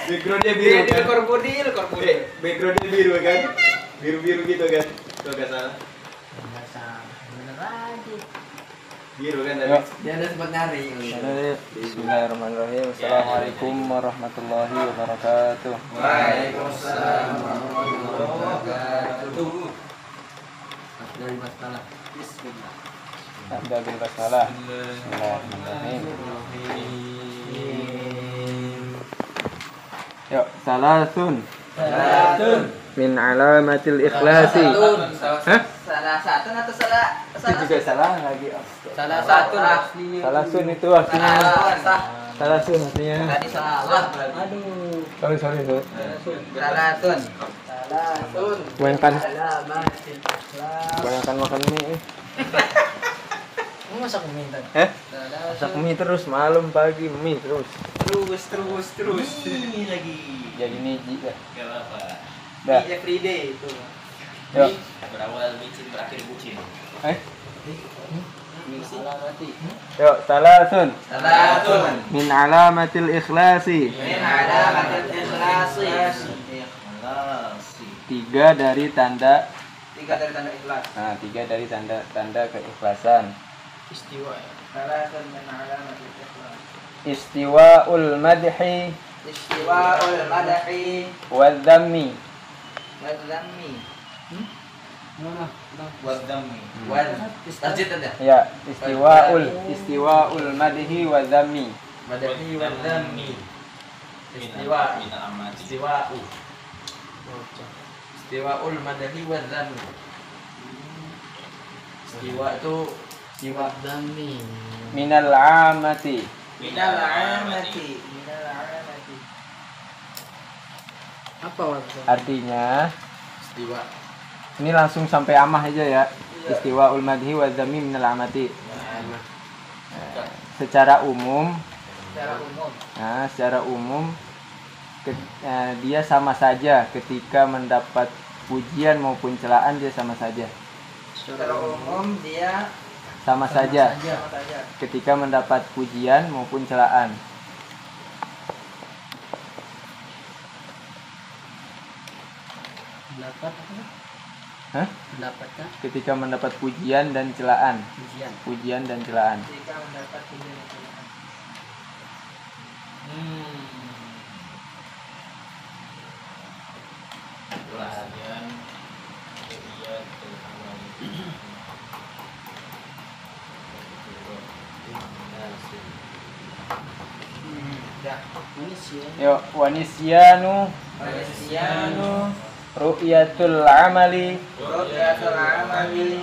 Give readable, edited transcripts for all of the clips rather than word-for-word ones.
Backgroundnya biru kan? Krokodil. Backgroundnya biru kan? Biru gitu kan? Kalau nggak salah. Nggak salah. Bener aja. Biru kan Yuk. tadi? Dia ada sempat nyari. Bismillahirrahmanirrahim. Assalamualaikum warahmatullahi wabarakatuh. Waalaikumsalam warahmatullahi wabarakatuh. Dari masalah. Bismillah. Abda bil basalah. Bismillahirrahmanirrahim. Yuk, salasun min alamatil ikhlasi. Hah? Salah satu atau salah? Itu juga salah lagi. Salah satu aslinya. Salasun itu artinya. Salasun artinya. Tadi salah berarti. Aduh. Sorry. Salatun. Kebanyakan Alamatil ikhlas. kebanyakan makan mie. Kamu masak mie tadi? Masak mie terus malam pagi mie terus. Terus. Ini lagi. Jadi niji dah. Gak apa-apa. Dah. Ini everyday itu. Yuk. Berawal micin berakhir bucin. Alamati. Yuk, salasun Salatun. min alamatil ikhlasi. Min alamatil ikhlasi. Tiga dari tanda. Tiga dari tanda ikhlas. Nah, tiga dari tanda keikhlasan. Istiwa ya. Salatun min alamatil ikhlas. Istiwaul madhi Istiwa'ul madahi wadzammi. wadzammi. Mana? Wadzammi. Tasjid ada. Ya, istiwaul madhi wadzammi. Madahi wadzammi. Istiwa. Istiwa'u. Istiwa'ul madahi wadzammi. Istiwa itu Istiwa dami. Minal amati. minal amati. Apa waktu? Artinya Istiwa. ini langsung sampai amah aja ya. Istiwaul madhi wadzammi minal amati. Secara umum, Secara umum. nah, secara umum dia sama saja ketika mendapat pujian maupun celaan, dia sama saja. Secara umum dia Sama saja sama saja. ketika mendapat pujian maupun celaan. Pendapat apa? Hah? Pendapat kah? Ketika mendapat pujian dan celaan. Ujian. Pujian dan celaan. Jika mendapat pujian. Perhatian. Yuk, wanisyanu Malaysianu ru'yatul amali Ru'yatul amali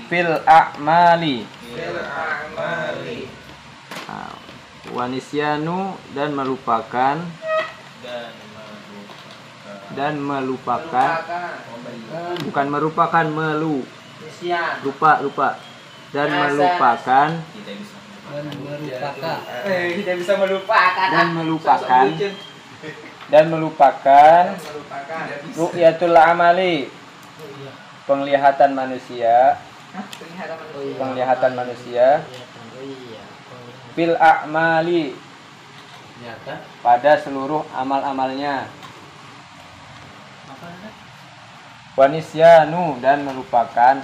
fil a'mali. Fil a'mali. Nah, wanisyanu dan melupakan bukan merupakan Nisyan. lupa dan melupakan Tidak bisa melupakan. dan melupakan Melupakan. ru'yatul amali, penglihatan manusia Penglihatan manusia. fil a'mali, Nyata. pada seluruh amal-amalnya. Wanisyanu dan melupakan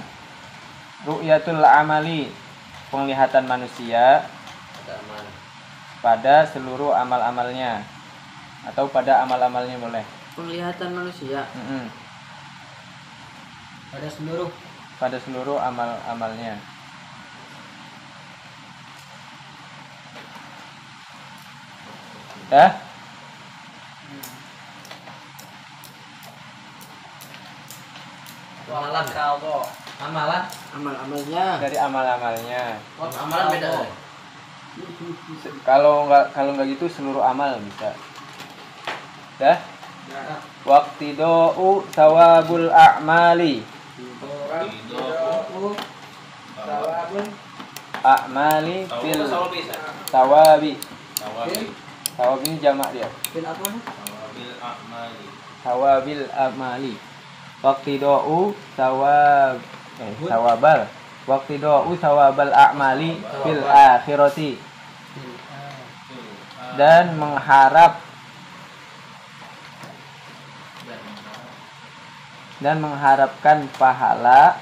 ru'yatul amali, penglihatan manusia pada seluruh amal-amalnya, atau pada amal-amalnya boleh. Penglihatan manusia Pada seluruh amal-amalnya. Ya? Amalan kau. Amalan. amal-amalnya. Dari amal-amalnya. Amalan beda. Kalau nggak gitu seluruh amal bisa. Dah? Waqtido'u sawabul a'mali. Sawabun. A'mali fil sawabi. Sawab ini jamak dia. Fil apa? Sawabil a'mali. Waqtido'u sawabal. Waqtido'u sawabal a'mali fil akhirati. Dan mengharap dan mengharapkan pahala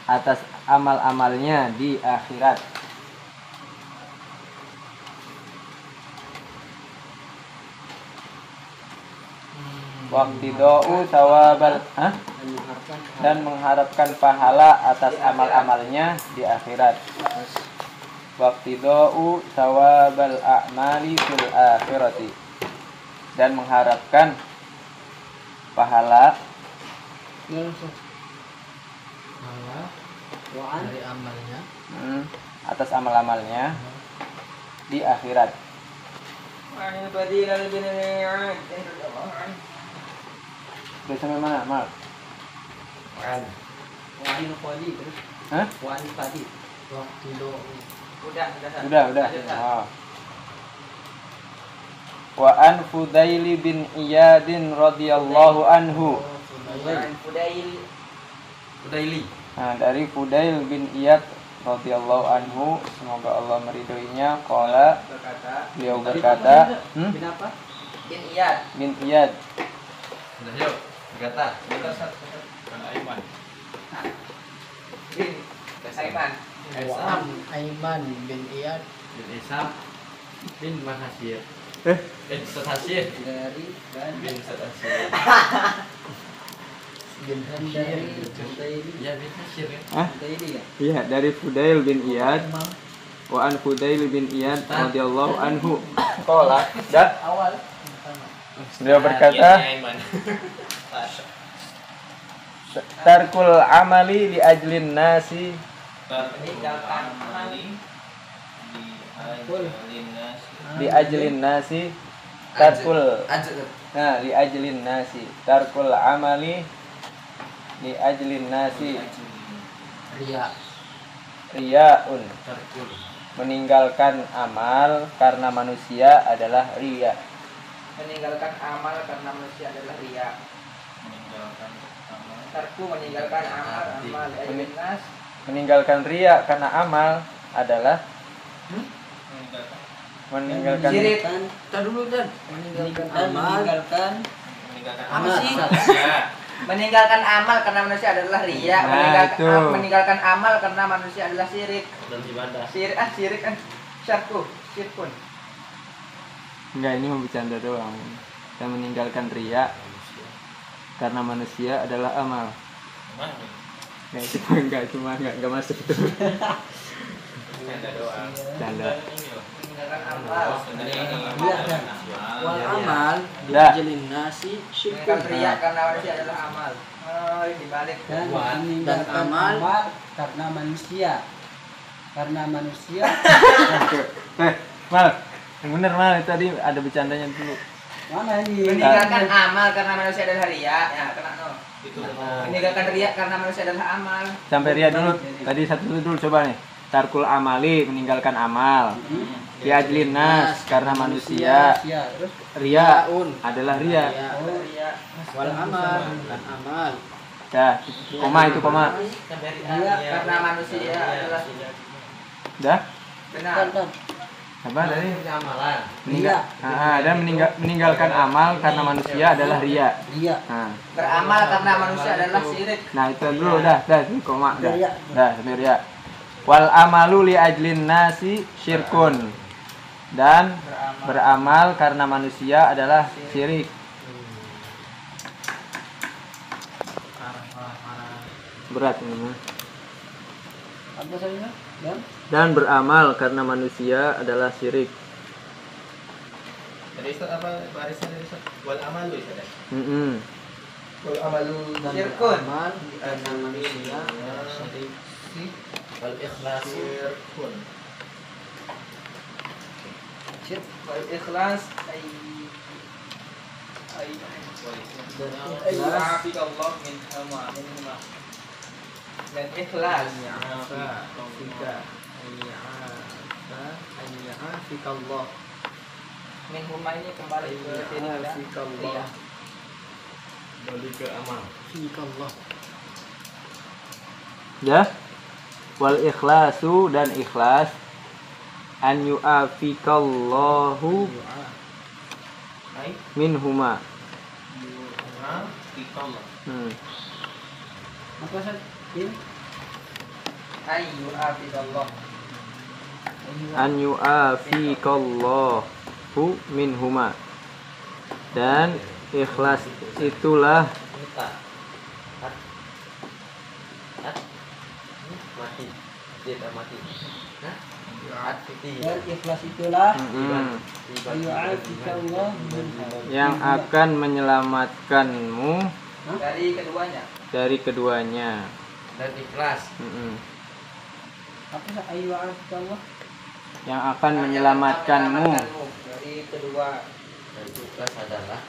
atas amal-amalnya di akhirat. Waqtidau sawabal dan mengharapkan pahala atas amal-amalnya di akhirat. Waqtidau sawabal a'mali fil akhirati dan mengharapkan pahala dari amalnya atas amal-amalnya di akhirat. Udah sampai mana, Mal? wani padi terus Hah? wani padi waktu do Udah. Oh. Wa an Fudail bin Iyadin radhiyallahu anhu. Udaili. Nah, dari Fudail bin Iyad radhiyallahu anhu, semoga Allah meridhoinya, qala beliau berkata, kenapa Bin Iyad. bin Iyad. Udah yuk. Berkata. Aiman. Bin Aiman. Aiman bin Iyad Bin Isam. Bin Mahasir. Eh? Ustaz Hasir. dari Bin Ustaz Hasir. bin dari Udaili Ya bin Hasir ya. Hah? Udaili ya Iya, dari Fudail bin Iyad. Wa an Fudail bin Iyad radhiyallahu anhu. Qala, dah. awal Beliau berkata, tarkul amali li ajlin nasi li ajlin nasi tarkul li ajlin nasi tarkul amali li ajlin nasi riyaun meninggalkan amal karena manusia adalah riya. Meninggalkan amal karena manusia adalah riya. Tarku meninggalkan amal nas. Meninggalkan riya karena amal adalah meninggalkan Syirik. dulu dan meninggalkan amal Apa sih? Meninggalkan amal karena manusia adalah riya. Nah, itu. Meninggalkan amal karena manusia adalah syirik. Dan ibadah. Syirik kan syirkun. enggak, ini mau bercanda doang. Dan meninggalkan riya karena manusia adalah amal. Ya, itu enggak masuk itu. Canda. Meninggalkan amal. wal amal Dah. dijalin nasi Meninggalkan syirkun riya karena manusia adalah amal. Oh, ini dibalik. dan amal karena manusia Mal, yang bener Mal, itu tadi ada bercandanya dulu. mana ini Meninggalkan amal karena manusia adalah riya. Ya, kena no. Meninggalkan riya karena manusia adalah amal. Sampai riya dulu. Tadi satu dulu coba nih. Tarkul amali, meninggalkan amal. Liajlin nas, karena manusia. terus Riya adalah riya. Oh, riya. wal amal dan amal Dah, koma itu koma. Riya karena manusia adalah Dah, benar. apa tadi? Amalan. Dan meninggalkan amal karena manusia adalah riya. iya Nah, Beramal karena manusia adalah syirik. nah itu dulu dah itu koma dah. Dah, sampai riya. Wal amalu li ajlin nasi syirkun. Dan beramal karena manusia adalah syirik. Berat ini. apa saja Dan beramal karena manusia adalah syirik. Dari Ustaz apa barisan dari Ustaz? Wal amalu Ustaz. Wal amalu dan syirkun. beramal karena manusia Wal ikhlas. syirk Wal ikhlas ay dan ay ikhlas Allah min hama. Dan ikhlas. Fikallah Min huma ini kembali ke sini dan riya. Balik ke amal. Fikallah Ya. Wal ikhlasu dan ikhlas an yu'afikallahu minhuma Apa sih? Ini? Ayu afidallah. An yu'afiqallahu minhuma. Dan ikhlas itulah Mati. Dia tak mati. Dan ikhlas itulah Mm-mm. yu'afikallah yang akan menyelamatkanmu Dari keduanya. dari keduanya. Dan ikhlas. Mm-mm. apa sih yu'afikallah? Yang akan menyelamatkanmu. Dari kedua. Dan ikhlas adalah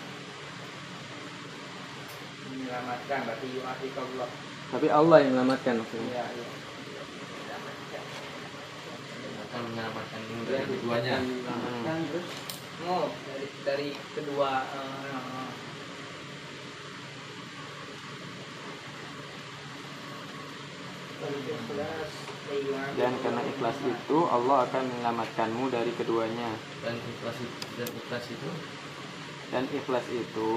Menyelamatkan berarti yu'afikallah. Tapi Allah yang menyelamatkan maksudnya. Iya, iya. akan menyelamatkanmu dari keduanya. Yang terus Oh, dari kedua Dan karena ikhlas itu Allah akan menyelamatkanmu dari keduanya. Dan ikhlas itu Dan ikhlas itu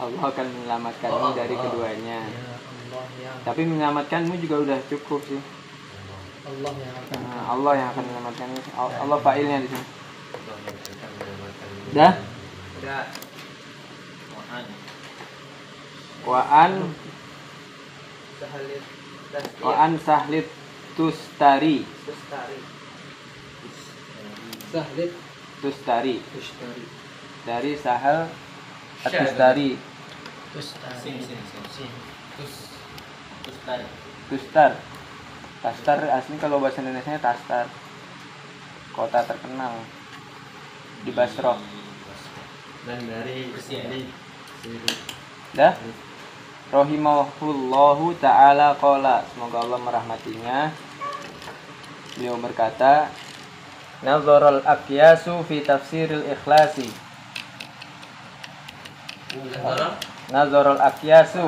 Allah akan menyelamatkanmu Oh, dari Allah. keduanya. ya Allah yang Tapi menyelamatkanmu juga udah cukup sih. Allah yang akan Nah, Allah yang akan menyelamatkanmu. Allah fa'ilnya di sini. Allah yang akan menyelamatkanmu. Dah? udah Wa'an sehalit dan Wa'an sahlit tustari. Tustari. Sahlit Tustari. Tustari. Dari Sahal At-Tustari. Tustari. Tustar. Tastar asli kalau bahasa Indonesia Tastar. Kota terkenal di Basra. Dan dari Dah? Rahimahullahu ta'ala qala. Semoga Allah merahmatinya. Beliau berkata, Nazarul aqyasu fi tafsiril ikhlasi. Nazarul aqyasu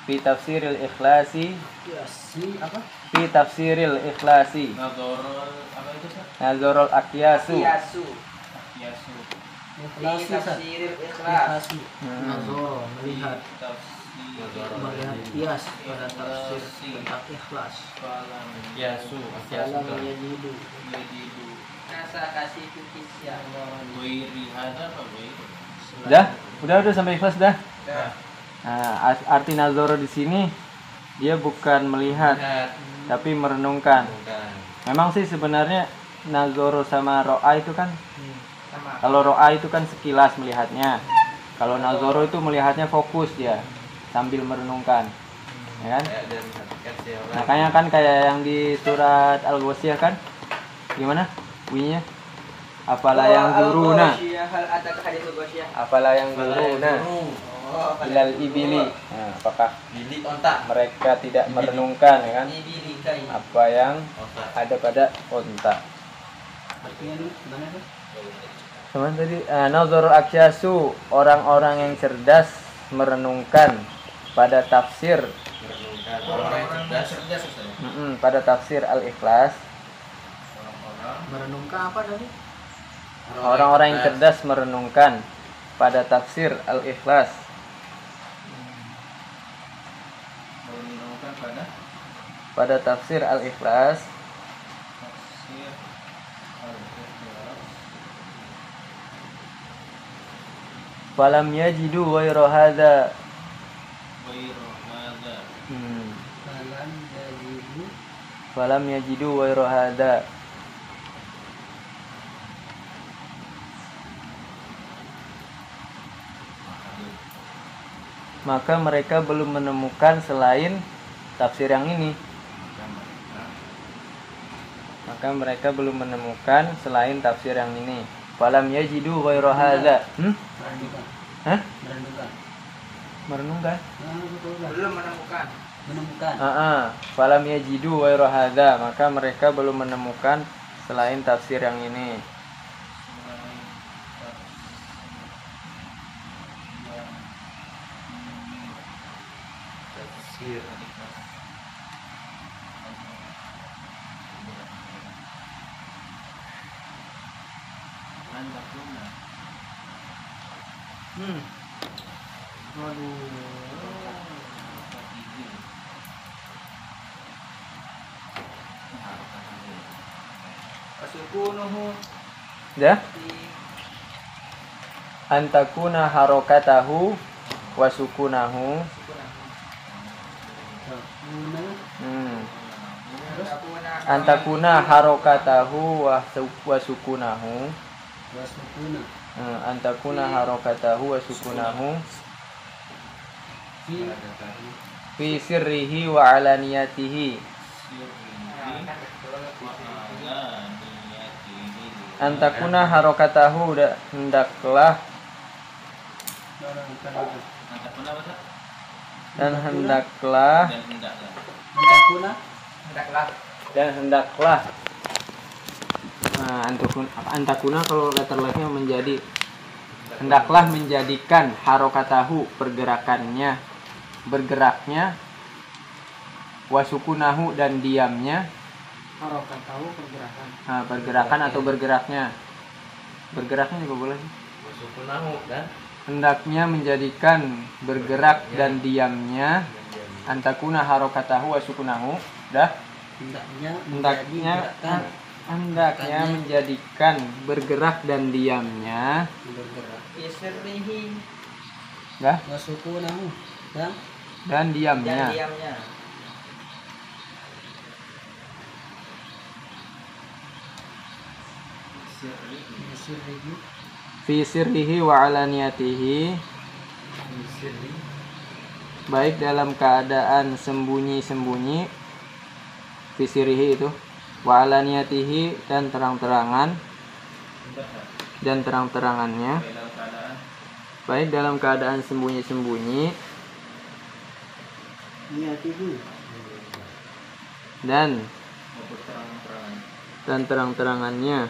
fi tafsiril ikhlasi. si apa? Fi tafsiril ikhlasi. Nazarul aqyasu. Yasu. Ikhlas Di tafsiril ikhlas. Ikhlasi. Nazar melihat Melihat kias pada tafsir tentang ikhlas. Yasu Dalam yajidu. Nasa kasih kukisya. Udah sampai ikhlas dah. Dah. Nah, arti nazar di sini dia bukan melihat tapi merenungkan. Memang sih sebenarnya nazar sama ro'a itu kan, Sama. kalau ro'a itu kan sekilas melihatnya. Kalau nazar itu melihatnya fokus ya, sambil merenungkan. Ya kan? Makanya kan kayak yang di surat Al-Ghasyiyah kan? Gimana bunyinya? Apalah yang guruna? Hal ataka haditsul ghasyiyah. Apalah yang guruna? Ilal ibili. Nah, apakah Bilik ontak. mereka tidak merenungkan ya kan? Ibili kai. Apa yang Ontak. ada pada unta? Artinya nih gimana tuh? Cuman tadi nazarul aksyasu, orang-orang yang cerdas merenungkan pada tafsir Orang-orang yang cerdas. pada tafsir al-ikhlas. Merenungkan apa tadi? Orang-orang yang cerdas merenungkan pada tafsir al-ikhlas. Pada tafsir al-ikhlas. Falam yajidu ghairu hadza. Dalam yajidu. Falam yajidu ghairu hadza. Maka mereka belum menemukan selain tafsir yang ini. Maka mereka belum menemukan selain tafsir yang ini. Falam yajidu ghairu hadza. Merenungkan. Hah? Merenungkan. Merenungkan? Nah, betul lah. Belum menemukan. Menemukan. Falam yajidu ghairu hadza. Maka mereka belum menemukan selain tafsir yang ini. Tafsir. Wasukunuhu Ya. Antakuna harokatahu wa sukunahu. Takuna. Antakuna harokatahu wa sukunahu. Wasukuna. Antakuna harokatahu wa sukunahu Fi. fi sirrihi wa alaniyatihi. Antakuna harokatahu hendaklah dan hendaklah Takuna. hendaklah Nah, antakuna kalau letter like-nya menjadi hendaklah menjadikan harokatahu bergeraknya wasukunahu dan diamnya. Harokat tahu pergerakan. Nah, pergerakan atau bergeraknya juga boleh sih. Wasukunahu dan Hendaknya menjadikan bergerak dan diamnya antakuna harokatahu wasukunahu. Dah. Hendaknya menjadikan bergerak dan diamnya. Bergerak. Isrihi Dah. Wasukunahu. Dan Dan diamnya. diamnya. sirrihi. Fi sirrihi wa alaniyatihi, Sirri. baik dalam keadaan sembunyi-sembunyi. Fi sirrihi itu wa alaniyatihi dan terang-terangannya, baik dalam keadaan sembunyi-sembunyi Niyatihi. dan terang-terangannya.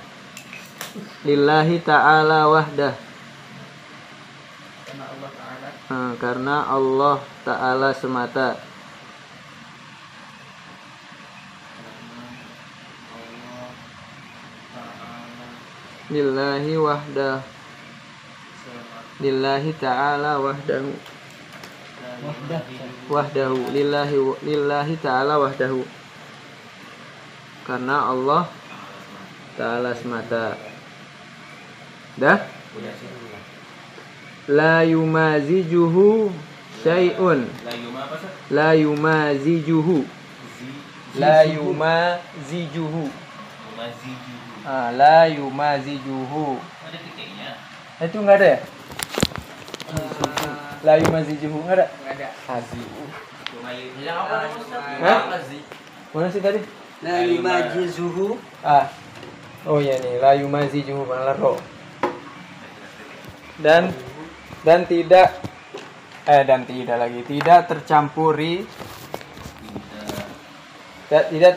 Lillahi ta'ala wahdah, Karena Allah Ta'ala karena Allah Ta'ala semata. Lillahi wahdah, lillahi ta'ala wahdahu, lillahi ta'ala wahdahu, karena Allah Ta'ala semata. Dah? La yumazijuhu syai'un. La yumazijuhu. La yumazijuhu. La yumazijuhu. Itu enggak ada ya? La yumazijuhu enggak ada? nggak ada. yang apa Hah? namanya? Mana sih tadi? La yumajizuhu. Oh ya nih, la yumazijuhu ro. Dan tidak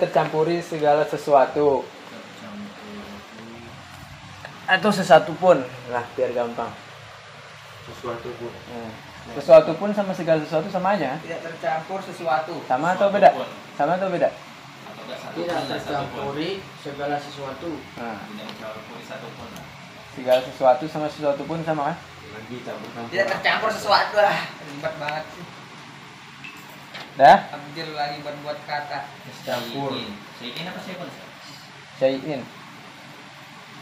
tercampuri segala sesuatu atau sesuatu pun lah, biar gampang. Sesuatu pun sama segala sesuatu sama aja. Tidak tercampur sesuatu. Sama atau beda? Tidak tercampuri segala sesuatu. Nah, segala sesuatu sama sesuatu pun sama kan? Tidak tercampur sesuatu lah. Ribet banget sih. Dah? Ambil lagi buat kata. Campur. Syai'in apa sih? Syai'in.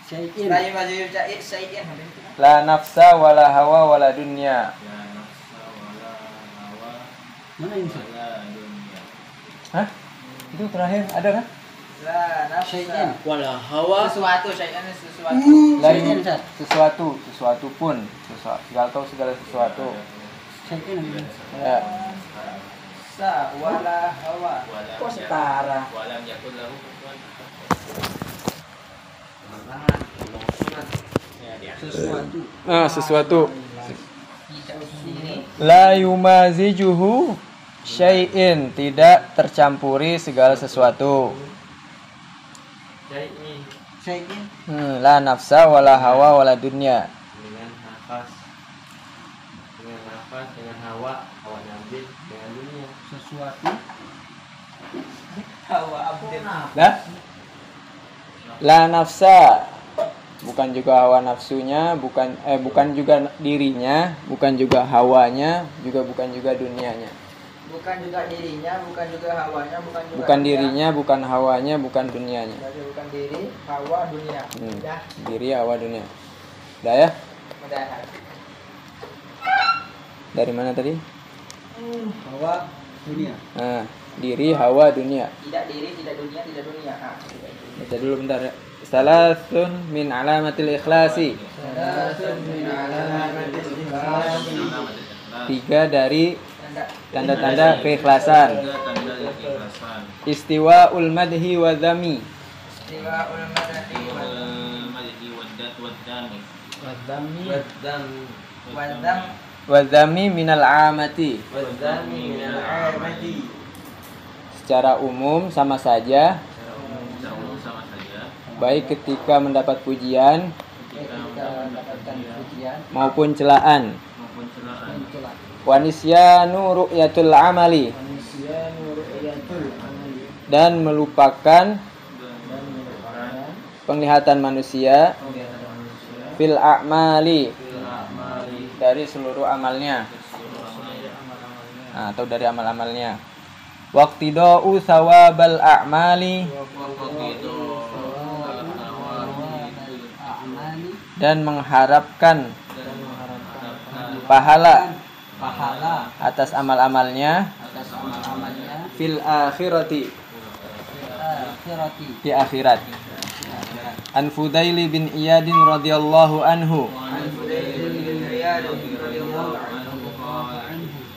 Syai'in. La yumaziyu syai'in. La nafsa wala hawa wala dunya. Mana ini? Sir? Hah? Itu terakhir ada kan? La Syai'in. nafsa. Wala hawa. Sesuatu, syai'in sesuatu. Syai'in, Sir. Sesuatu pun, segala sesuatu. Syai'in. Ya. Sa wala hawa. Kok setara? Walam yakul lahu kufuwan ahad. Sesuatu. Ini La yumazijuhu syai'in, tidak tercampuri segala sesuatu. Syai'in. La nafsa wala hawa wala dunya. Dengan nafas, dengan hawa nafis, dengan dunia. Sesuatu. hawa abdin. Dah? La nafsa bukan juga hawa nafsunya, bukan juga dirinya, bukan juga hawanya, juga bukan juga dunianya. Bukan juga dirinya, bukan juga hawanya, bukan juga Bukan dunia. dirinya, bukan hawanya, bukan dunianya. Berarti bukan diri, hawa, dunia. Udah, Diri, hawa, dunia. Udah ya? udah. Dari mana tadi? Hawa dunia. Nah, diri, hawa, dunia. Tidak diri, tidak dunia, tidak dunia. Baca dulu bentar ya. Salasun min alamatil ikhlasi. Tiga dari tanda-tanda keikhlasan. Istiwa'ul madhi wa dhami. Istiwa ulmadati wadam Wa dhami minal amati. Secara umum sama saja, baik ketika mendapat pujian ketika mendapatkan pujian maupun celaan. munculah Wa nisyanu ru'yatul amali. Manusia nuriyatul amali. Dan melupakan penglihatan manusia fil a'mali, dari seluruh amalnya. Nah, atau dari amal-amalnya. Waqtida'u sawabal a'mali, Amali dan mengharapkan pahala atas amal-amalnya atas amal-amalnya fil akhirati, akhirati. di akhirat. An Fudaili bin Iyadin radhiyallahu anhu,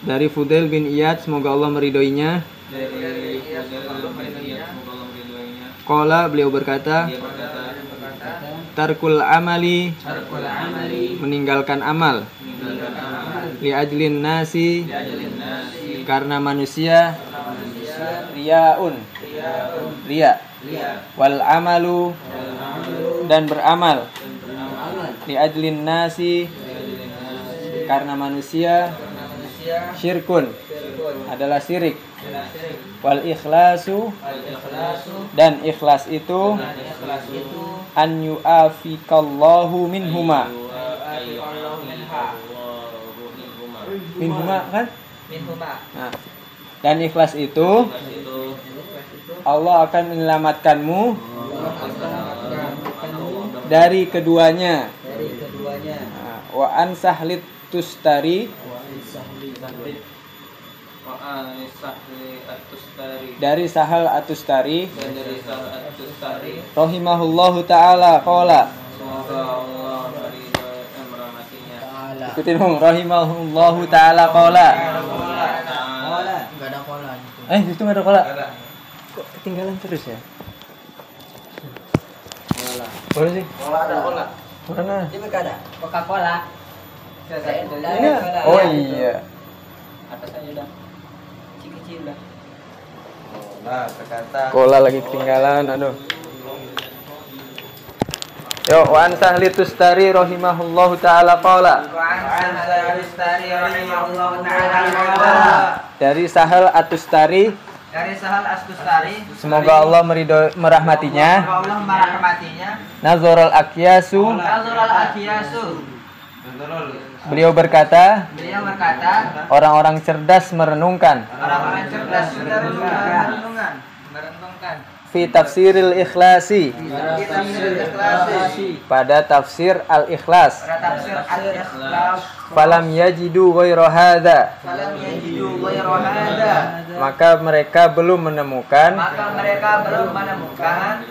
dari Fudail bin Iyad, semoga Allah meridhoinya. Qala, beliau berkata, tarkul amali, meninggalkan amal, li ajlin nasi, karena manusia, riyaun, riya, wal amalu, dan beramal, li ajlin nasi, karena manusia, syirkun, adalah syirik, wal ikhlasu, dan ikhlas itu, an yu'afikallahu minhuma, minhuma kan? Nah, dan ikhlas itu Allah akan menyelamatkanmu dari keduanya. Nah, wa an sahlit tustari, dari Sahal Atustari rahimahullahu ta'ala qala, ikutin dong, rahimahullahu ta'ala qala. Enggak ada kola. Itu nggak ada kola. Kok ketinggalan terus ya? Boleh sih? Coca-Cola Mana? Coca-Cola selesai Iya. Oh iya. atas aja udah kecil udah Kola lagi ketinggalan, aduh. Yo, wa an Sahli Tustari rahimahullahu ta'ala qala. Dari Sahal Atustari, dari Sahal Astustari, semoga Allah merahmatinya. Allah merahmatinya. Nazarul Aqyasu, Nazarul Akiyasu, beliau berkata, orang-orang cerdas merenungkan orang-orang cerdas sudah merenungkan fi tafsiril ikhlasi, tafsir ikhlasi, pada tafsir al-ikhlas. pada tafsir al-ikhlas, Falam yajidu ghairu hadza, falam yajidu ghairu hadza, maka mereka belum menemukan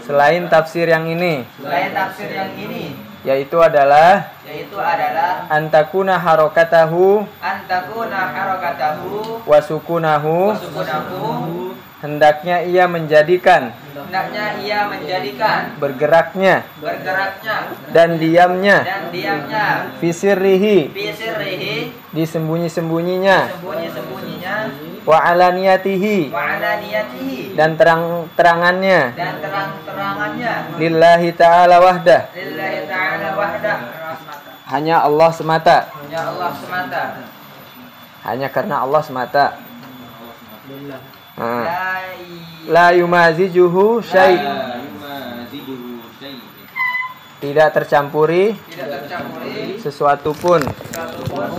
selain tafsir yang ini, selain tafsir yang ini, yaitu adalah antakuna harokatahu antakuna harakatahu wa sukunahu, sukunahu, hendaknya ia menjadikan bergeraknya dan diamnya fi sirrihi, di sembunyi-sembunyinya, wa alaniyatihi, dan terang-terangannya, lillahi ta'ala wahdah, hanya Allah semata, hanya karena Allah semata. La yumazijuhu syai', tidak tercampuri tidak tercampuri sesuatu pun, suatu pun,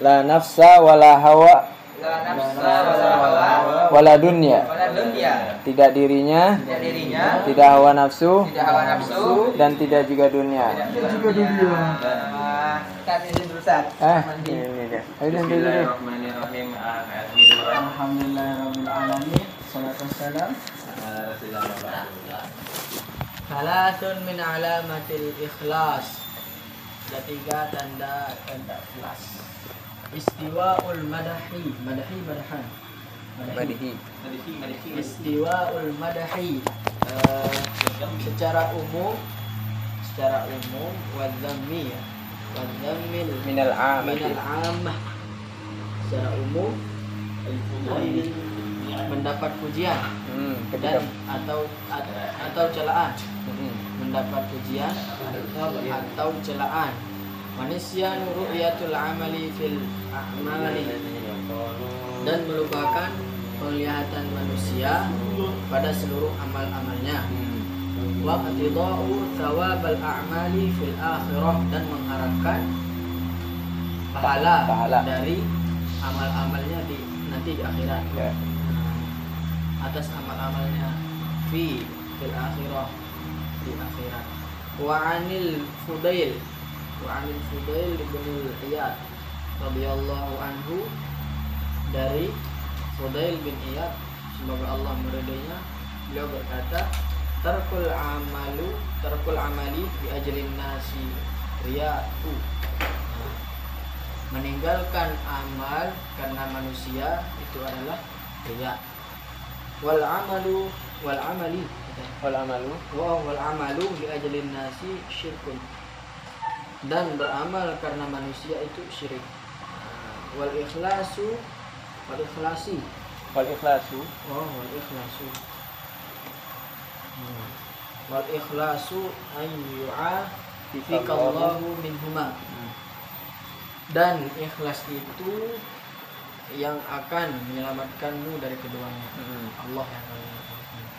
la nafsa wala hawa la nafsa wala hawa wala dunya, wala dunya, tidak dirinya, tidak dirinya, tidak hawa nafsu, tidak hawa nafsu, dan tidak juga dunia. tidak juga dunia. Kan izin dulu Ustaz. Ini dia. Ayo nanti dulu. Bismillahirrahmanirrahim. Ayat ini dulu. Alhamdulillahirabbil alamin. Salatu wassalam. Salatun min alamatil ikhlas. Ada 3 tanda ikhlas. Istiwaul madahi, madahan. Madihi. Istiwaul madahi. Secara umum wadzammi Minal amati. ammah. Secara umum mendapat pujian Ketika dan atau celaan, mendapat pujian atau celaan. Manusia ru'yatul amali fil a'mali, dan melupakan penglihatan manusia pada seluruh amal-amalnya. Wa qatida'u thawabal a'mali fil akhirah, dan mengharapkan pahala dari amal-amalnya nanti di akhirat. ya. Atas amal-amalnya fil akhirah, di akhirat. Wa anil Fudail bin Iyad radhiyallahu anhu, dari Fudail bin Iyad, semoga Allah meridainya, beliau berkata, tarkul amali bi ajlin nasi riya'u. Meninggalkan amal karena manusia itu adalah riya. Wal amalu bi ajlin nasi syirkun, dan beramal karena manusia itu syirik. Wal ikhlasu Wal ikhlasu. Wal ikhlasu an yu'afikallahu minhuma, dan ikhlas itu yang akan menyelamatkanmu dari keduanya. Allah yang akan menyelamatkanmu.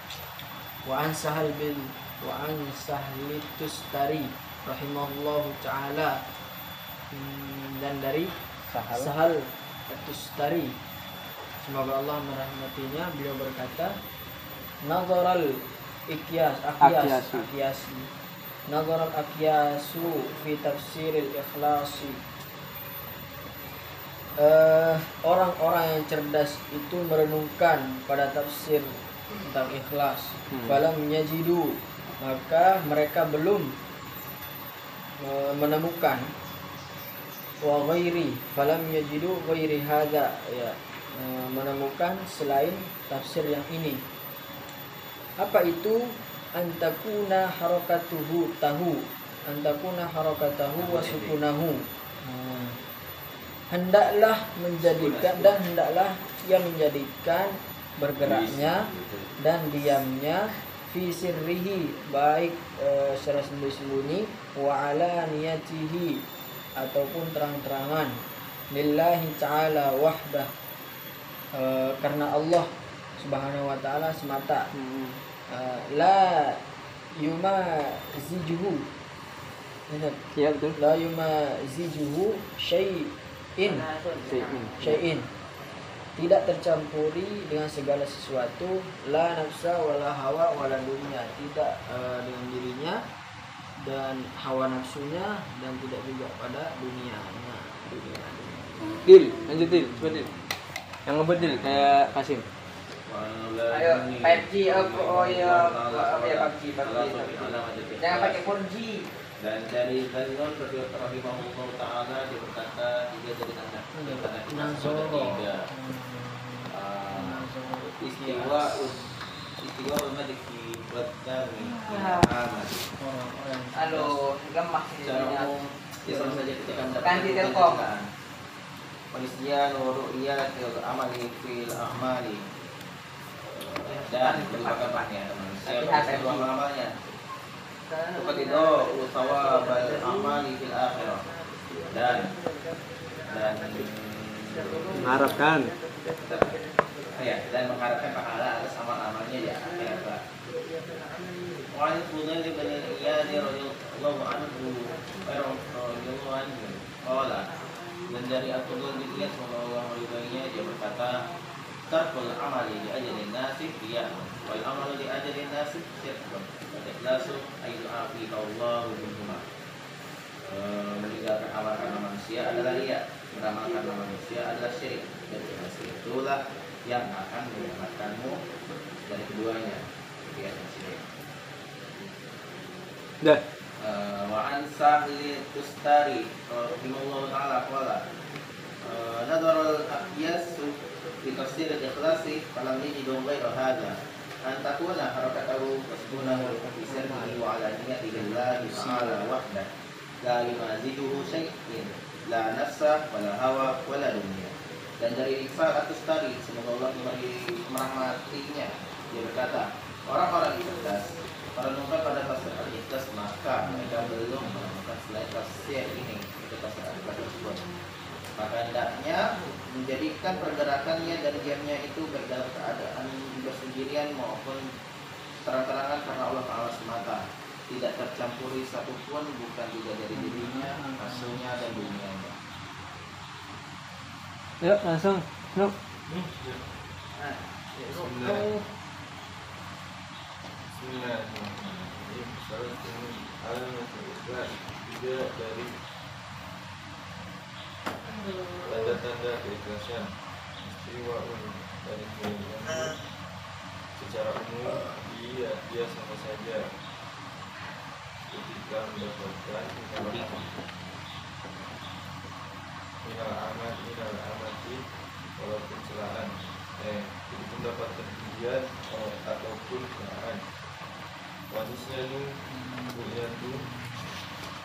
Wa an Sahlitustari rahimahullahu ta'ala, dan dari Sahal Tustari, semoga Allah merahmatinya, beliau berkata, nazaral akyasu fi tafsiril ikhlasi. Orang-orang yang cerdas itu merenungkan pada tafsir tentang ikhlas. Falam yajidu, maka mereka belum menemukan. Wa ghairi, falam yajidu ghairi hadza, ya, menemukan selain tafsir yang ini. Apa itu? Antakuna harakatuhu wa sukunahu. Hendaklah ia menjadikan bergeraknya dan diamnya, fi sirrihi, baik secara sembunyi-sembunyi, wa alaniyatihi, ataupun terang-terangan, lillahi ta'ala wahdah, karena Allah subhanahu wa ta'ala semata. La yumazijuhu, Ya betul. la yumazijuhu syai'in, tidak tercampuri dengan segala sesuatu. La nafsa wala hawa wala dunya, tidak dengan dirinya dan hawa nafsunya, dan tidak juga pada dunianya. Dil, lanjut Dil, coba Dil. Yang ngebut Dil, kayak Kasim. Ayo 5G, apa ya PUBG. Jangan pakai 4G. Dan dari Zainon rahimahullah ta'ala, dia berkata 3 dari tanda. Istiwa ulmadiki wadami amadi. Halo, lemah ini. Secara umum, ya sama saja ketika Kan di Telkom. Manusia ru'yat amali fil a'mali, dan merupakan manusia melihat amalnya. Seperti itu utawa bal amali fil akhirah, dan Mengharapkan. dan mengharapkan pahala atas amal-amalnya di akhirat. Wa an Fudail bin Iyad radhiyallahu anhu radhiyallahu anhu qala, dan dari Abdullah bin Iyas radhiyallahu anhu dia berkata, tarkul amali li ajalin nasi riya'un wal amalu li ajalin nasi syirkun wa ikhlasu ayyu afi Allahu bihuma. Meninggalkan amal karena manusia adalah riya, beramal karena manusia adalah syirik, dan itulah yang akan menyelamatkanmu dari keduanya, riya dan syirik. Dah. Wa an Sahli Tustari rahimahullahu ta'ala qala nadhara al-aqyas fi tafsir al-ikhlasi falam yajidu ghayra hadha an takuna harakatahu wasbunahu fi sirrihi wa ala niyati lillahi ta'ala wahdah la yumaziduhu syai'in la nafsa wala hawa wala dunya. Dan dari Iqbal At-Tustari, semoga Allah merahmatinya, dia berkata, orang-orang cerdas merenungkan pada tafsir al-ikhlas, maka mereka belum menemukan selain tafsir ini, itu tafsir al-ikhlas tersebut. Maka hendaknya menjadikan pergerakannya dan diamnya itu baik dalam keadaan bersendirian maupun terang-terangan karena Allah Ta'ala semata, tidak tercampuri satupun, bukan juga dari dirinya, nafsunya dan dunianya. Yuk langsung. Yuk. Bismillahirrahmanirrahim. Syaratun al-ikhlas juga dari tanda-tanda keikhlasan. Istiwa'un dari keikhlasan secara umum dia sama saja ketika mendapatkan minal amati walaupun celaan jadi mendapatkan pujian ataupun celaan. Wanisyanu bu'yatu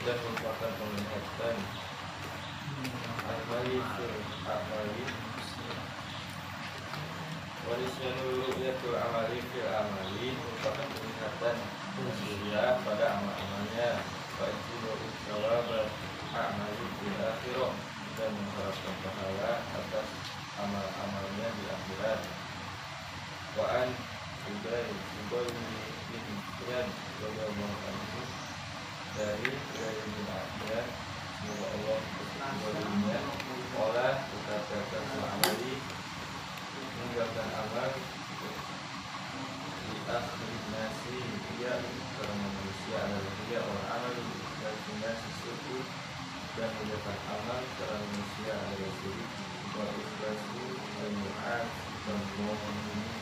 dan merupakan penglihatan amali fil amali. Wanisyanu ru'yatu amali fil amali merupakan penglihatan surya pada amal-amalnya. Fa'jilu thawaba amali fil akhirah, dan mengharapkan pahala atas amal-amalnya di akhirat. Wa'an Ubay bin Sufyan radhiyallahu anhu dari bin Affan, semoga Allah berkahnya, olah berkata amali meninggalkan amal di akhir nasi dia karena manusia adalah dia orang amal di nasi suku, dan meninggalkan amal karena manusia adalah syirik. Wa ikhlasu al-mu'ad dan mohon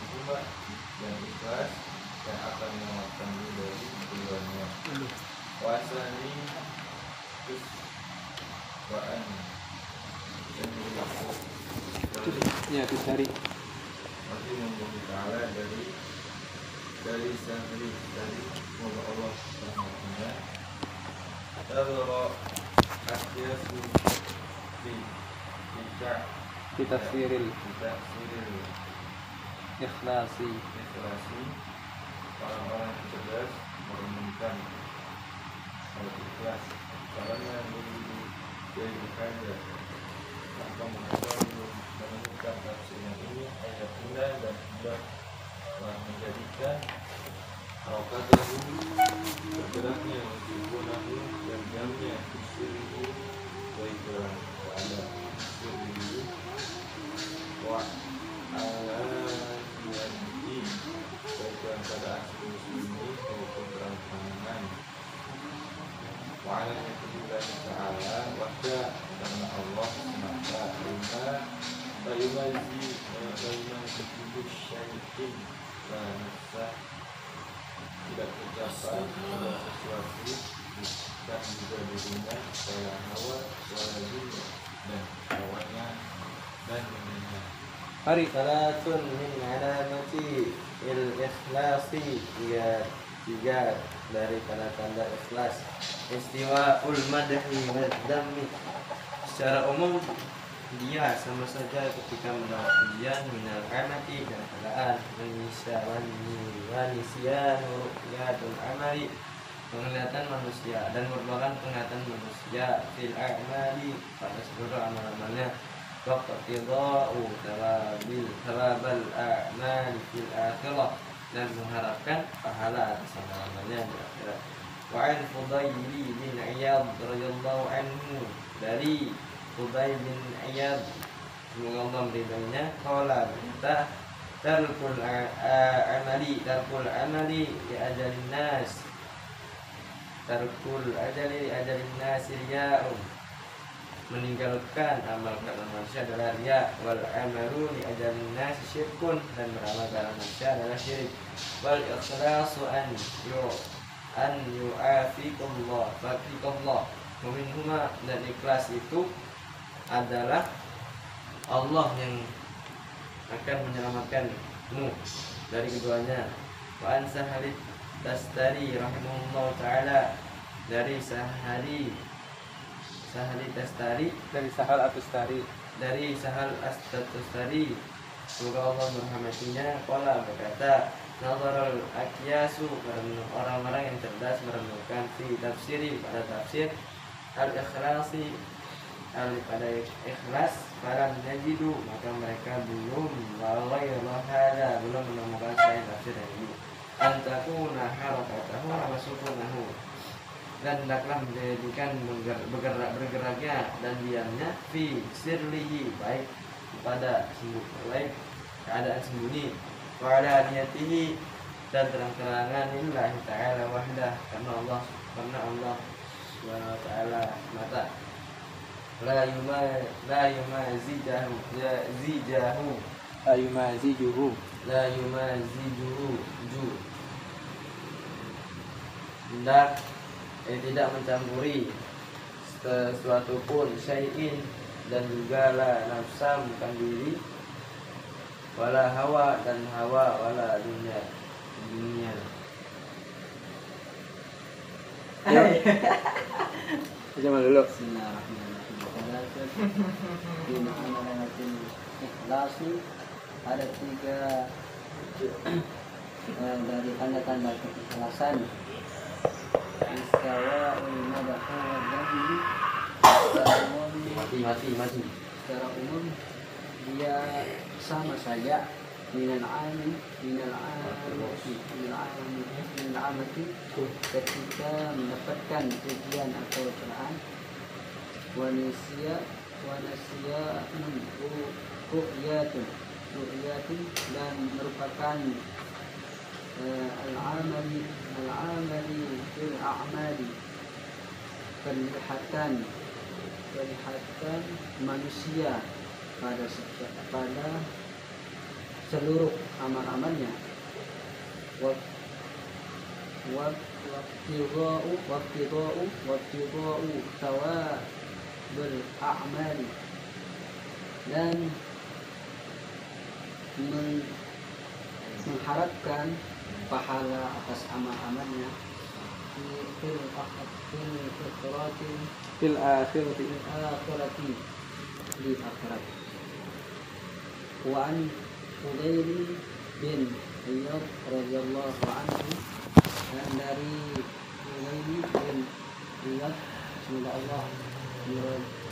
cuma dan ikhlas yang akan menyelamatkan diri dari keduanya. Wasani terus waan dan Ya, Tustari. masih memohon ta'ala dari sahri dari semoga Allah rahmatnya. Tadara asyasu Kita siril ikhlasi ikhlasi orang-orang cerdas merenungkan kalau ikhlas caranya dijadikan tanpa menemukan tafsirnya ini ayat indah dan sudah menjadikan harokat dahulu bergeraknya sibunahu dan jamnya sirihu baik dalam keadaan sirihu wa ala diwanti baik dalam keadaan muslimin maupun terang-terangan wa ala yatubillah ta'ala wahda karena Allah semata lima bayumazi syaitin dan nafsah tidak tercapai pada sesuatu bukan juga dirinya saya hawa wala dunia dan hawanya dan dunia. Hari Salatun min alamati il-ikhlasi, tiga dari tanda-tanda ikhlas. Istiwa'ul madhi wa dhammi, secara umum dia sama saja ketika menolak pujian, minal kanati dan keadaan, wanisian ru'yatul amali, penglihatan manusia, dan merupakan penglihatan manusia fil amali pada seluruh amal-amalnya. Waqtida'u thawabal a'mali fil akhirah, dan mengharapkan pahala atas amal-amalnya di akhirat. Wa an Fudail bin Iyad radhiyallahu anhu, dari Fudail bin Iyad semoga Allah meridainya, qala berkata, tarkul amali li ajalin nas, tarkul ajali li ajalin nas riya'un, meninggalkan amal karena manusia adalah riya, wal amalu li ajalin nas syirkun, dan beramal karena manusia adalah syirik, wal ikhlasu an yu'afikumullah faqikumullah minhuma, dan ikhlas itu adalah Allah yang akan menyelamatkanmu dari keduanya. Wa an Sahal Tastari rahimahullah taala, dari Sahal Tastari, Dari Sahal Atustari. dari Sahal Tastari, semoga Allah merahmatinya, qala berkata, nazarul akyasu, orang-orang yang cerdas merenungkan fi tafsiri, pada tafsir al-ikhlasi, pada ikhlas, falam yajidu, maka mereka belum menemukan selain tafsir yang ini, antakuna harakatahu wa sukunahu, dan hendaklah menjadikan bergeraknya dan diamnya fi sirlihi, baik pada baik keadaan sembunyi, wa ala niyatihi, dan terang-terangan lillahi ta'ala wahdah, karena Allah subhanahu wa ta'ala mata, la yumazijahu hendak tidak mencampuri sesuatu pun, syai'in, dan juga la nafsa, bukan diri, wala hawa, dan hawa, wala dunia. Coba dulu. Ikhlasi ada 3 dari tanda-tanda keikhlasan. Istawa'ul madahu wa dhammi, mati. secara umum dia sama saja minal amati ketika mendapatkan pujian atau celaan, ru'yatun, dan merupakan al-amali fil a'mali, penglihatan manusia pada seluruh amal-amalnya, wabtigha'u thawabil a'mali, dan mengharapkan pahala atas amal-amalnya fil akhirati, di akhirat. Wa an Fudail bin Iyad radhiyallahu anhu, dan dari Fudail bin Iyad semoga Allah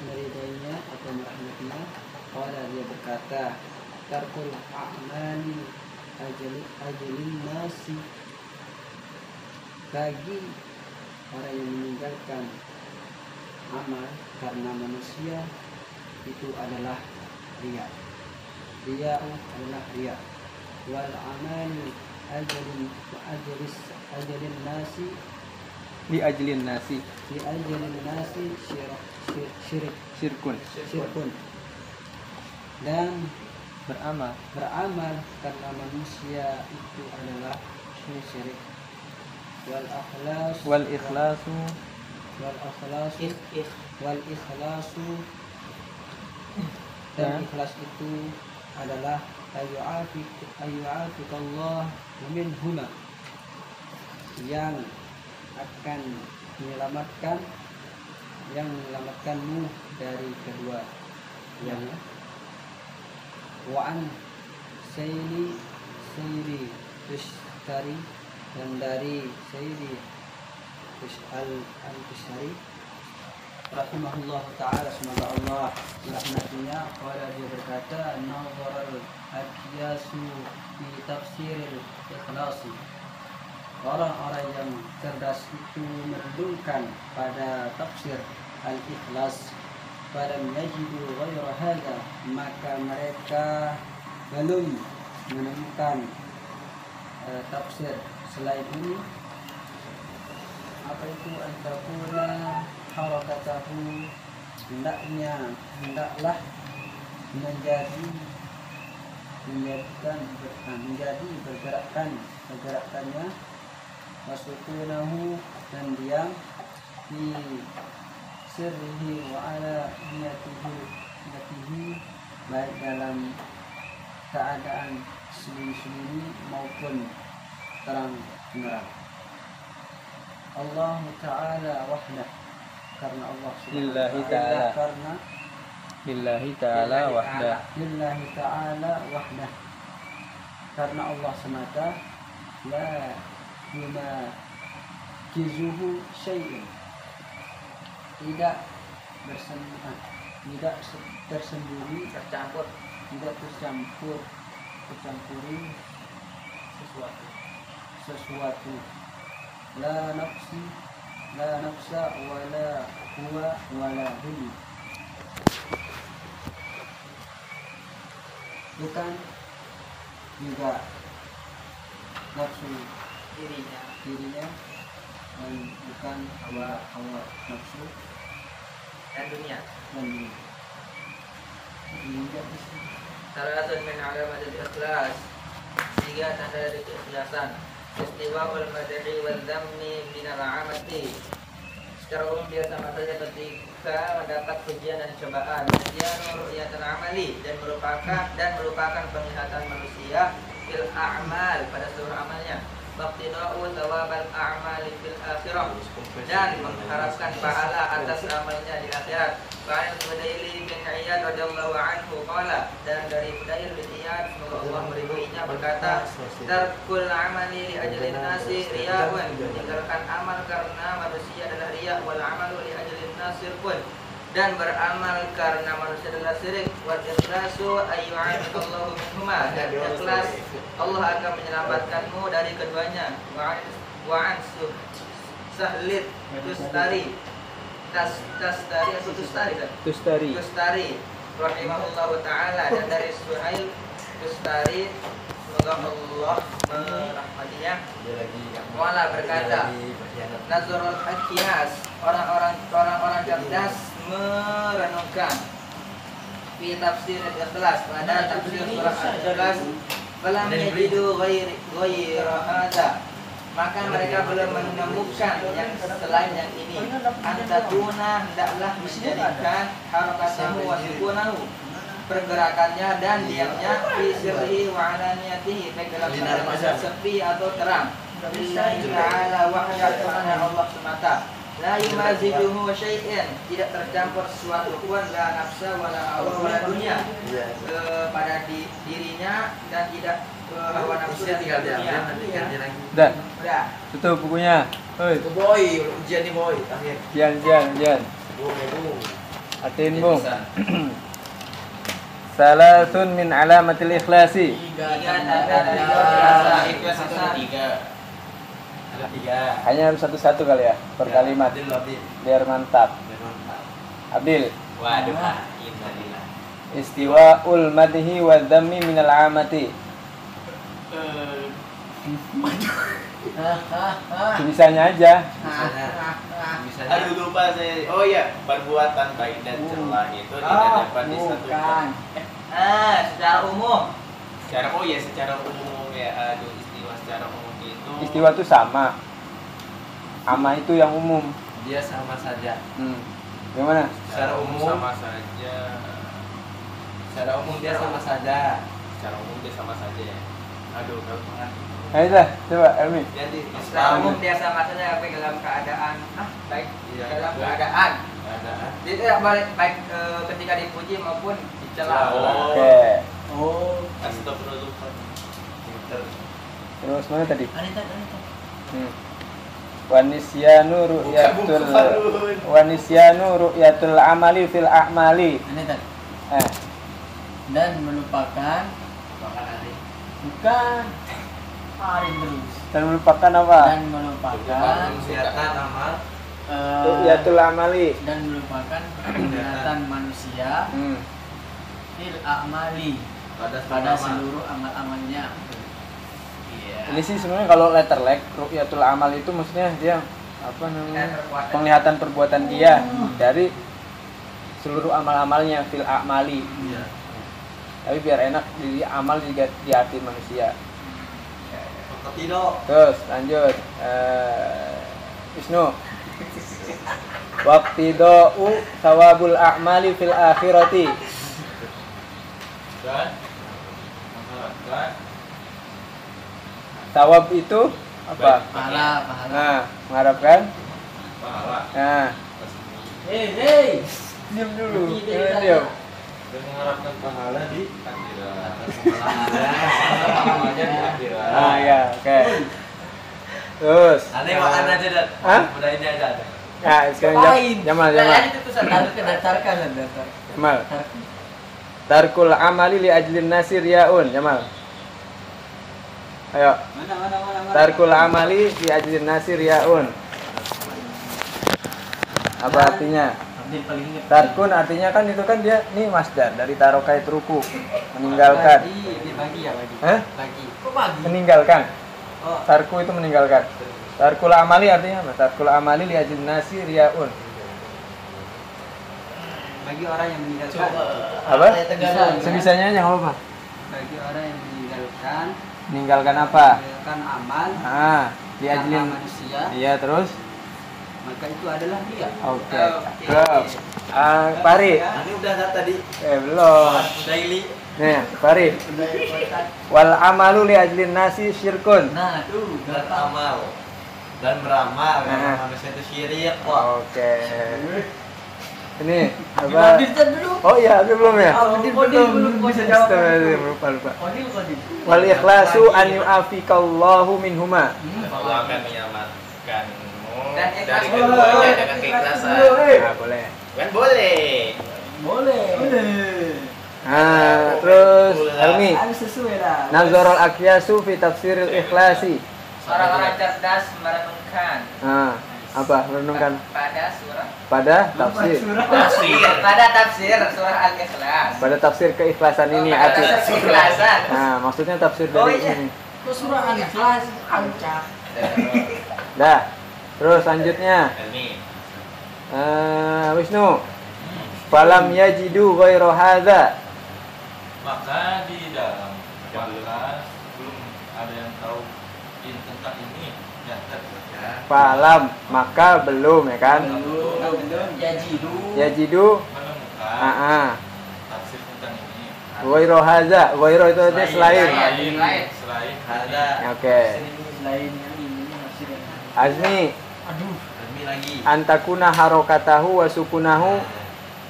meridainya atau merahmatinya, qala, dia berkata, tarkul a'mali ajalin nasi, bagi orang yang meninggalkan amal karena manusia itu adalah riya. Riya adalah riya. Wal amali ajalin nasi, Li ajlin nasi syirkun. Dan Beramal karena manusia itu adalah syirik. wal ikhlasu dan ikhlas itu adalah ayyu'afikallah minhuma, yang akan menyelamatkanmu dari kedua yang. Wa an Sayyidi Tustari, dan dari Sayyidi al-Tustari rahimahullah ta'ala, semoga Allah merahmatinya, qala, dia berkata, nazaral akyasu fi tafsiril ikhlasi, orang-orang yang cerdas itu merenungkan pada tafsir Al-Ikhlas falam yajidu ghaira hadza, maka mereka belum menemukan tafsir selain ini. Apa itu antakuna harakatahu, hendaklah menjadi pergerakannya, wasukunahu, dan diam, di sirrihi wa ala niyatihi, baik dalam keadaan sembunyi-sembunyi maupun terang-terang. Allah Ta'ala wahdah, karena Allah Lillahi ta'ala. karena Lillahi ta'ala wahdah. Lillahi ta'ala wahdah, karena Allah semata, la yunakizuhu syai'un, tidak tersembunyi, tidak tercampuri sesuatu. La nafsa wala huwa wala hum, bukan juga nafsu dirinya, dan bukan hawa nafsu dan dunia. Salah satu min alamatil ikhlas, 3 tanda dari keikhlasan. Istiwa'ul madhi wal dhammi minal amati. Secara umum dia sama saja ketika mendapat ujian dan cobaan. Dia ru'yatul amali, dan merupakan penglihatan manusia fil a'mal, pada seluruh amalnya. Waqtida'u thawabal a'mali fil akhirah, dan mengharapkan pahala atas amalnya di akhirat. Wa'an Fudaili bin Iyad radhiyallahu anhu qala, dan dari Fudail bin Iyad, semoga Allah meridhoinya, berkata, tarkul amali li ajlin nasi riya'un, meninggalkan amal karena manusia adalah riya, wal amalu li ajlin nasi pun, dan beramal karena manusia adalah syirik. Wal ikhlasu ayyu'anillahu minhuma, dan ikhlas Allah akan menyelamatkanmu dari keduanya. Wa'an Sahlit Tustari rahimahullahu ta'ala, dan dari Suhail Tustari, semoga Allah merahmatinya, wala berkata, Nazarul Akiyas, orang-orang cerdas merenungkan fi tafsir al-ikhlas, pada tafsir surah al-ikhlas, falam yajidu ghaira hadza, maka mereka belum menemukan yang selain yang ini. Antakuna, hendaklah menjadikan harakatahu wa sukunahu, pergerakannya dan diamnya, fi sirrihi wa alaniyatihi, baik dalam keadaan sepi atau terang. Lillahi ta'ala wahdah, karena Allah semata. La yumaziduhu syai'in, tidak tercampur sesuatu pun, la nafsa wala hawa wala dunia, pada dirinya, dan tidak hawa nafsu dan tidak dunia. Udah. Tutup bukunya. Hoi. Boy, ujian nih boy. Akhir. Ujian. Atin bung. Salasun min alamatil ikhlasi. 3 tanda dari keikhlasan. Ikhlas itu 3. Ada 3. Hanya harus satu-satu kali ya per kalimat. Biar mantap. Abdil. Waduh, innalillah. Istiwa'ul madhi wa dhammi minal amati. Sebisanya aja. Aduh, lupa saya. Oh iya, perbuatan baik dan celah itu tidak dapat disatukan. Secara umum. Secara umum ya. Aduh, istiwa secara umum itu. Istiwa itu sama. Ama itu yang umum. Dia sama saja. Gimana? Secara umum sama saja. Secara umum dia sama saja. Secara umum dia sama saja ya. Aduh, kalau mengerti. Ayo dah, coba Elmi. Jadi Secara umum dia sama saja, tapi dalam keadaan baik, dalam keadaan. Jadi tidak baik ketika dipuji maupun dicela. Oke. Astagfirullah. Terus mana tadi? Wanisyanu ru'yatul amali fil a'mali. Dan melupakan bukan hari terus Dan melupakan apa? Dan melupakan Kegiatan amal. Ru'yatul amali. dan melupakan kegiatan manusia fil a'mali pada seluruh amal-amalnya. Iya. Ini sih sebenarnya kalau letter leg, ru'yatul amal itu maksudnya dia apa namanya? Penglihatan perbuatan dia dari seluruh amal-amalnya fil a'mali. Iya. Tapi biar enak di amal juga di hati manusia. Tidak. Terus lanjut Wisnu. Waqtida'u thawabul a'mali fil akhirati. Dan mengharapkan Thawab itu apa? Pahala. Nah, mengharapkan. pahala Nah, Hei. diam dulu. Tidak, Jangan tidak. diam. dan mengharapkan pahala di akhirat. Amalnya di Akhirat. Ah ya, oke. Terus. Aneh makan aja dan. Hah? Udah ini aja. Nah, sekarang Jamal. Itu Datarkan. Jamal. Tarkul amali li ajlin nasir yaun, Jamal. Ayo. Mana. Tarkul amali li ajlin nasir yaun. Apa artinya? Abdul paling ingat. Tarkun artinya kan itu kan dia nih masdar dari tarokai teruku, meninggalkan. Bagi ya bagi. Hah? Bagi. Kok bagi? Meninggalkan. Oh. Tarku itu meninggalkan. Tarkul amali artinya apa? Tarkul amali li ajlin nasir yaun. Bagi orang yang meninggalkan. Apa? Bisa. Sebisanya aja nggak apa-apa. Bagi orang yang meninggalkan Meninggalkan apa? amal Ah, li karena ajlin. manusia, Iya, terus. maka itu adalah dia. Oke. Cakep. Pari. Ini udah tadi. Belum. Daily. Nih, Pari. Wal amalu li ajlin nasi syirkun. Nah, tuh Dan amal dan beramal karena manusia itu syirik kok. Oke. Ini Abdul apa? dulu. Oh iya, Abdul belum ya? Abdul belum bisa jawab. Lupa. Kodil. Wal ikhlasu an yu'afikallahu minhuma. Allah akan menyelamatkanmu Dan dari ikhlas. keduanya dengan keikhlasan. Nah, boleh. Kan boleh. Boleh. Nah, terus Helmi. Harus sesuai lah. Nazarul aqyasu fi tafsiril ikhlasi. Orang-orang cerdas merenungkan Nah, apa? Merenungkan pada surah pada tafsir. pada tafsir surah Al-Ikhlas. Pada tafsir keikhlasan ini Pada arti. tafsir keikhlasan. Nah, maksudnya tafsir Oh, dari iya. ini. Kok surah Al-Ikhlas ancak. Dah. Terus selanjutnya Ini Wisnu. Falam yajidu ghairu hadza. maka di dalam kelas belum ada yang tahu tentang ini ya. Falam maka belum ya kan? Belum. Yajidu Menemukan tafsir tentang ini. ghairu hadza. Ghairu itu artinya selain. Selain Ada Oke. Selain yang ini masih ada. Azmi Aduh. demi lagi. antakuna harokatahu wa sukunahu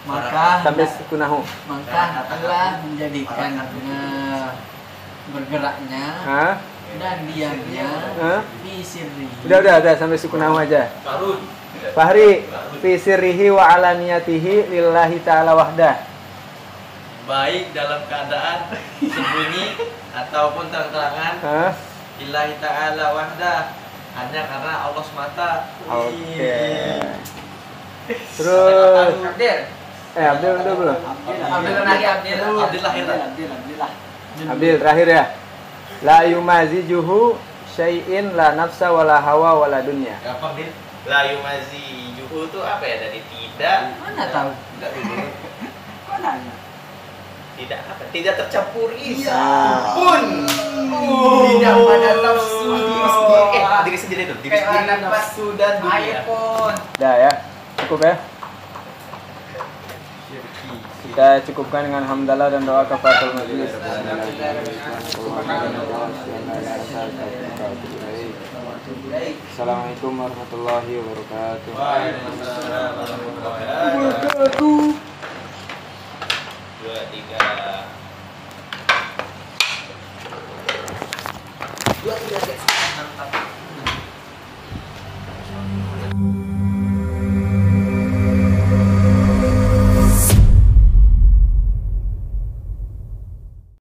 Maka sampai sukunahu. maka Allah menjadikan bergeraknya Hah? dan diamnya Hah? fi sirri. Udah sampai sukunahu aja. Farun. Fahri fi sirrihi wa alaniyatihi lillahi ta'ala wahdah. Baik dalam keadaan sembunyi ataupun terang-terangan Hah? lillahi ta'ala wahdah, hanya karena Allah semata. Oke. Terus Abdil. Abdul udah belum? Abdil lagi Abdil. Abdil lahir. Abdul terakhir ya. La yumazijuhu syai'in la nafsa wala hawa wala dunya. Gampang Din. La yumazi juhu itu apa ya? Dari tidak. Mana tahu? Tidak dulu. Mana? Tidak apa? Tidak tercampuri. Pun. Tidak pada nafsu Diri sendiri dulu. Diri kayak sendiri. anak nafsu dan dunia. Dah ya. Cukup ya. Kita cukupkan dengan hamdalah dan doa kafaratul majlis. Assalamualaikum warahmatullahi wabarakatuh. Waalaikumsalam warahmatullahi wabarakatuh. 2, 3. Mantap.